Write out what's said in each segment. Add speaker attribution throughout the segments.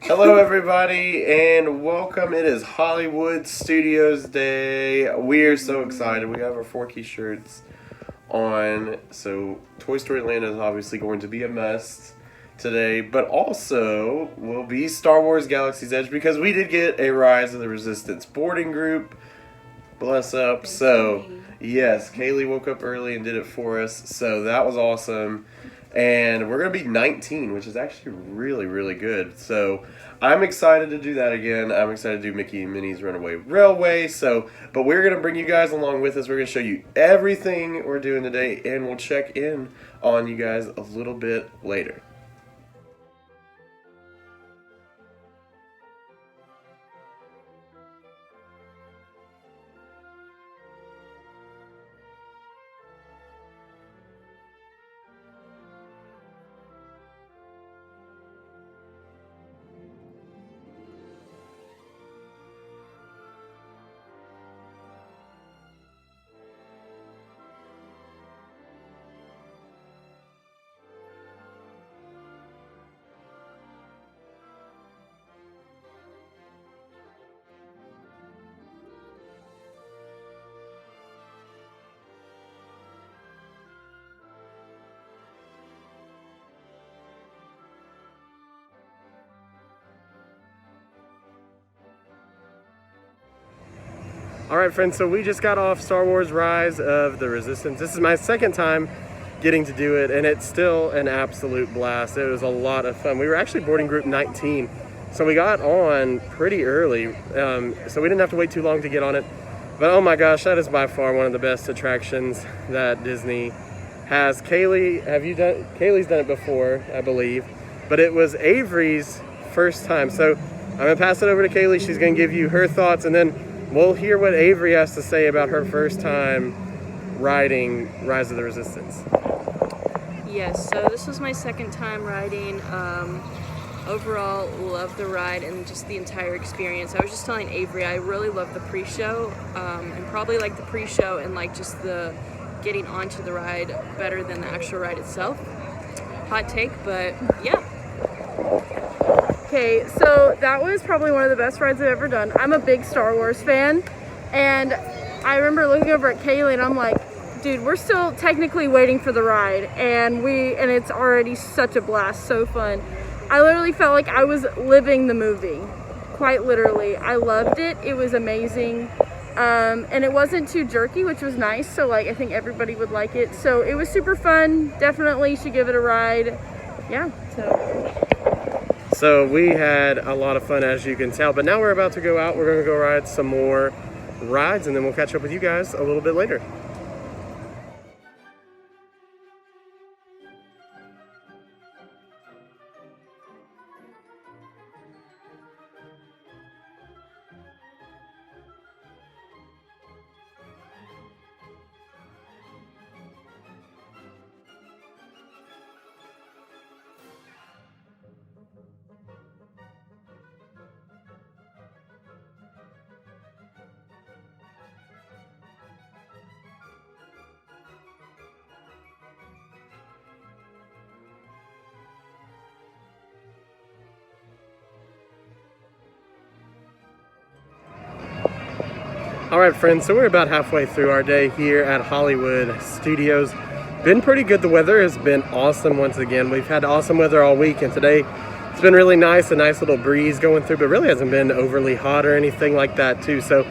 Speaker 1: Hello, everybody, and welcome. It is Hollywood Studios Day. We are so excited. We have our Forky shirts on. So, Toy Story Land is obviously going to be a mess today, but also will be Star Wars Galaxy's Edge because we did get a Rise of the Resistance boarding group. Bless up. So, yes, Kaylee woke up early and did it for us, so that was awesome. And we're going to be 19, which is actually really, really good. So I'm excited to do that again. I'm excited to do Mickey and Minnie's Runaway Railway. But we're going to bring you guys along with us. We're going to show you everything we're doing today, and we'll check in on you guys a little bit later. Alright friends, so we just got off Star Wars Rise of the Resistance. This is my second time getting to do it, and it's still an absolute blast. It was a lot of fun. We were actually boarding group 19, so we got on pretty early, so we didn't have to wait too long to get on it. But oh my gosh, that is by far one of the best attractions that Disney has. Kaylee, Kaylee's done it before, I believe, but it was Avery's first time. So I'm gonna pass it over to Kaylee. She's gonna give you her thoughts, and then we'll hear what Avery has to say about her first time riding Rise of the Resistance.
Speaker 2: Yes, so this was my second time riding. Overall, love the ride and just the entire experience. I was just telling Avery, I really love the pre-show, and probably like the pre-show and like just the getting onto the ride better than the actual ride itself. Hot take, but yeah.
Speaker 3: Okay, so that was probably one of the best rides I've ever done. I'm a big Star Wars fan, and I remember looking over at Kaylee and I'm like, dude, we're still technically waiting for the ride, and it's already such a blast, so fun. I literally felt like I was living the movie, quite literally. I loved it. It was amazing, and it wasn't too jerky, which was nice, so like I think everybody would like it. So it was super fun. Definitely should give it a ride. Yeah,
Speaker 1: So we had a lot of fun, as you can tell, but now we're about to go out. We're going to go ride some more rides, and then we'll catch up with you guys a little bit later. Alright friends, so we're about halfway through our day here at Hollywood Studios. Been pretty good. The weather has been awesome once again. We've had awesome weather all week, and today it's been really nice, a nice little breeze going through, but really hasn't been overly hot or anything like that too, so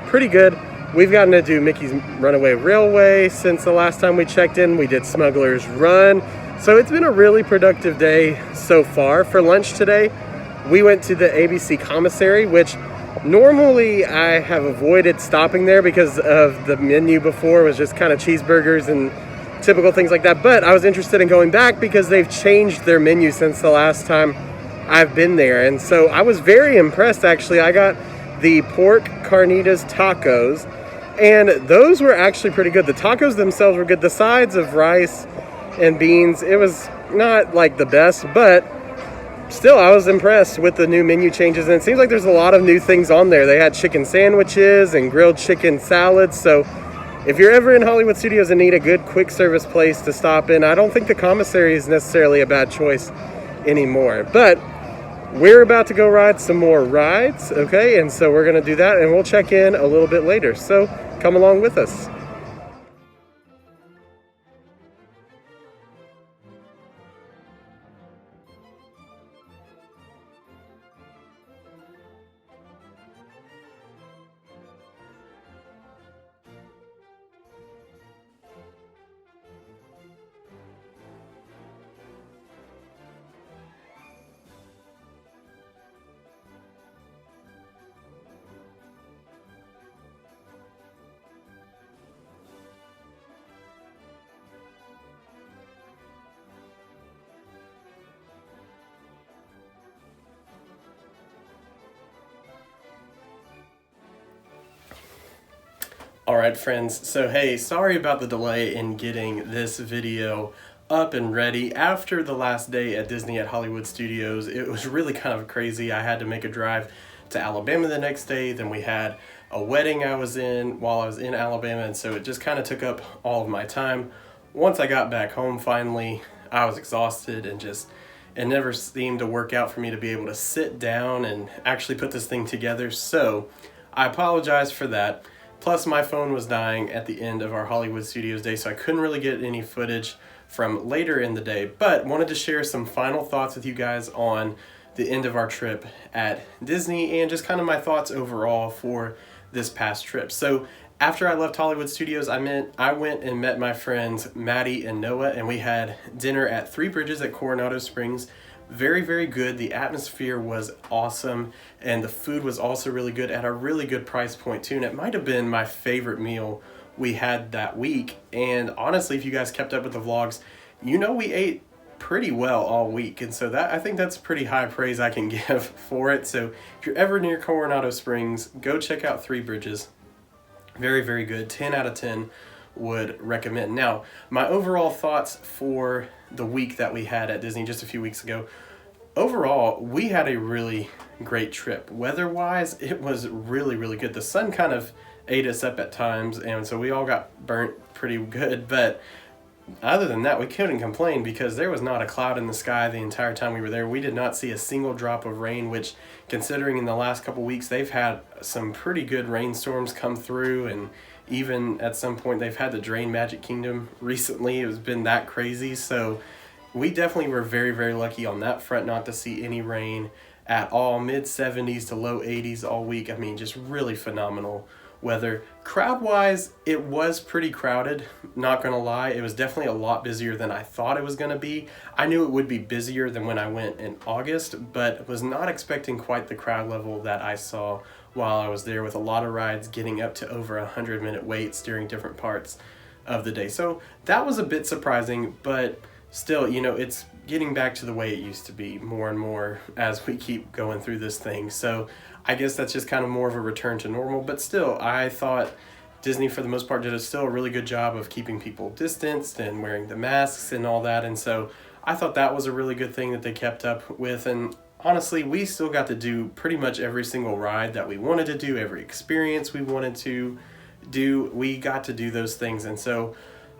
Speaker 1: pretty good. We've gotten to do Mickey's Runaway Railway since the last time we checked in. We did Smuggler's Run, so it's been a really productive day so far. For lunch today, we went to the ABC Commissary, which normally I have avoided stopping there because of the menu before was just kind of cheeseburgers and typical things like that. But I was interested in going back because they've changed their menu since the last time I've been there. And so I was very impressed, actually. I got the pork carnitas tacos, and those were actually pretty good. The tacos themselves were good. The sides of rice and beans, it was not like the best, but still, I was impressed with the new menu changes, and it seems like there's a lot of new things on there. They had chicken sandwiches and grilled chicken salads, so if you're ever in Hollywood Studios and need a good quick service place to stop in, I don't think the commissary is necessarily a bad choice anymore. But we're about to go ride some more rides, okay? And so we're gonna do that, and we'll check in a little bit later. So come along with us. Alright friends, so hey, sorry about the delay in getting this video up and ready. After the last day at Disney at Hollywood Studios, it was really kind of crazy. I had to make a drive to Alabama the next day, then we had a wedding I was in while I was in Alabama, and so it just kind of took up all of my time. Once I got back home finally, I was exhausted and just, it never seemed to work out for me to be able to sit down and actually put this thing together, so I apologize for that. Plus my phone was dying at the end of our Hollywood Studios day, so I couldn't really get any footage from later in the day, but wanted to share some final thoughts with you guys on the end of our trip at Disney and just kind of my thoughts overall for this past trip. So after I left Hollywood Studios, I went and met my friends Maddie and Noah, and we had dinner at Three Bridges at Coronado Springs. Very, very good. The atmosphere was awesome, and the food was also really good at a really good price point too, and it might have been my favorite meal we had that week. And honestly, if you guys kept up with the vlogs, you know we ate pretty well all week, and so that, I think that's pretty high praise I can give for it. So if you're ever near Coronado Springs, go check out Three Bridges. Very, very good. 10 out of 10 would recommend. Now, my overall thoughts for the week that we had at Disney just a few weeks ago. Overall, we had a really great trip. Weather-wise, it was really, really good. The sun kind of ate us up at times, and so we all got burnt pretty good, but other than that, we couldn't complain because there was not a cloud in the sky the entire time we were there. We did not see a single drop of rain, which, considering in the last couple weeks, they've had some pretty good rainstorms come through, and even at some point they've had to drain Magic Kingdom recently. It has been that crazy, so we definitely were very, very lucky on that front not to see any rain at all. Mid 70s to low 80s all week. I mean, just really phenomenal weather. Crowd-wise, it was pretty crowded, not gonna lie. It was definitely a lot busier than I thought it was gonna be. I knew it would be busier than when I went in August, but was not expecting quite the crowd level that I saw while I was there, with a lot of rides getting up to over 100-minute waits during different parts of the day. So that was a bit surprising, but still, you know, it's getting back to the way it used to be more and more as we keep going through this thing. So I guess that's just kind of more of a return to normal, but still, I thought Disney for the most part did still a really good job of keeping people distanced and wearing the masks and all that, and so I thought that was a really good thing that they kept up with. And honestly, we still got to do pretty much every single ride that we wanted to do, every experience we wanted to do, we got to do those things. And so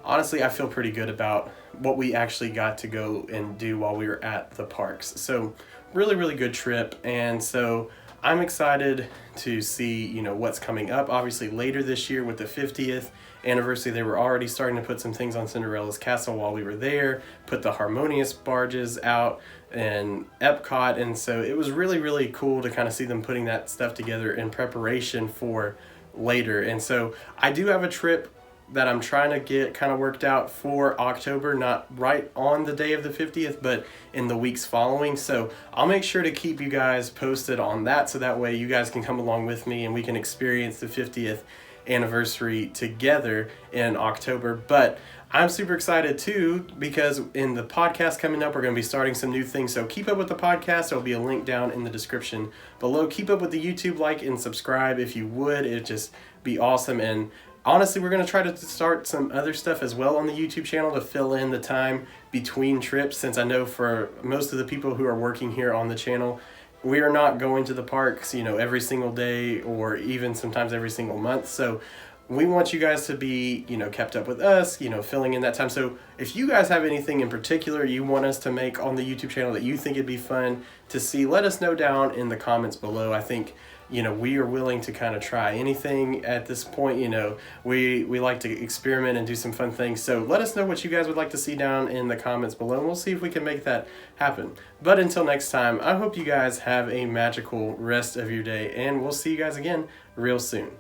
Speaker 1: honestly, I feel pretty good about what we actually got to go and do while we were at the parks. So really, really good trip. And so I'm excited to see, you know, what's coming up. Obviously later this year with the 50th anniversary, they were already starting to put some things on Cinderella's Castle while we were there, put the Harmonious barges out and Epcot, and so it was really, really cool to kind of see them putting that stuff together in preparation for later. And so I do have a trip that I'm trying to get kind of worked out for October, not right on the day of the 50th, but in the weeks following. So I'll make sure to keep you guys posted on that, so that way you guys can come along with me and we can experience the 50th anniversary together in October. But I'm super excited too, because in the podcast coming up, we're going to be starting some new things. So keep up with the podcast. There'll be a link down in the description below. Keep up with the YouTube, like and subscribe if you would. It'd just be awesome. And honestly, we're going to try to start some other stuff as well on the YouTube channel to fill in the time between trips, since I know for most of the people who are working here on the channel, we are not going to the parks, you know, every single day or even sometimes every single month. So we want you guys to be, you know, kept up with us, you know, filling in that time. So if you guys have anything in particular you want us to make on the YouTube channel that you think it'd be fun to see, let us know down in the comments below. I think, you know, we are willing to kind of try anything at this point. You know, we like to experiment and do some fun things. So let us know what you guys would like to see down in the comments below, and we'll see if we can make that happen. But until next time, I hope you guys have a magical rest of your day, and we'll see you guys again real soon.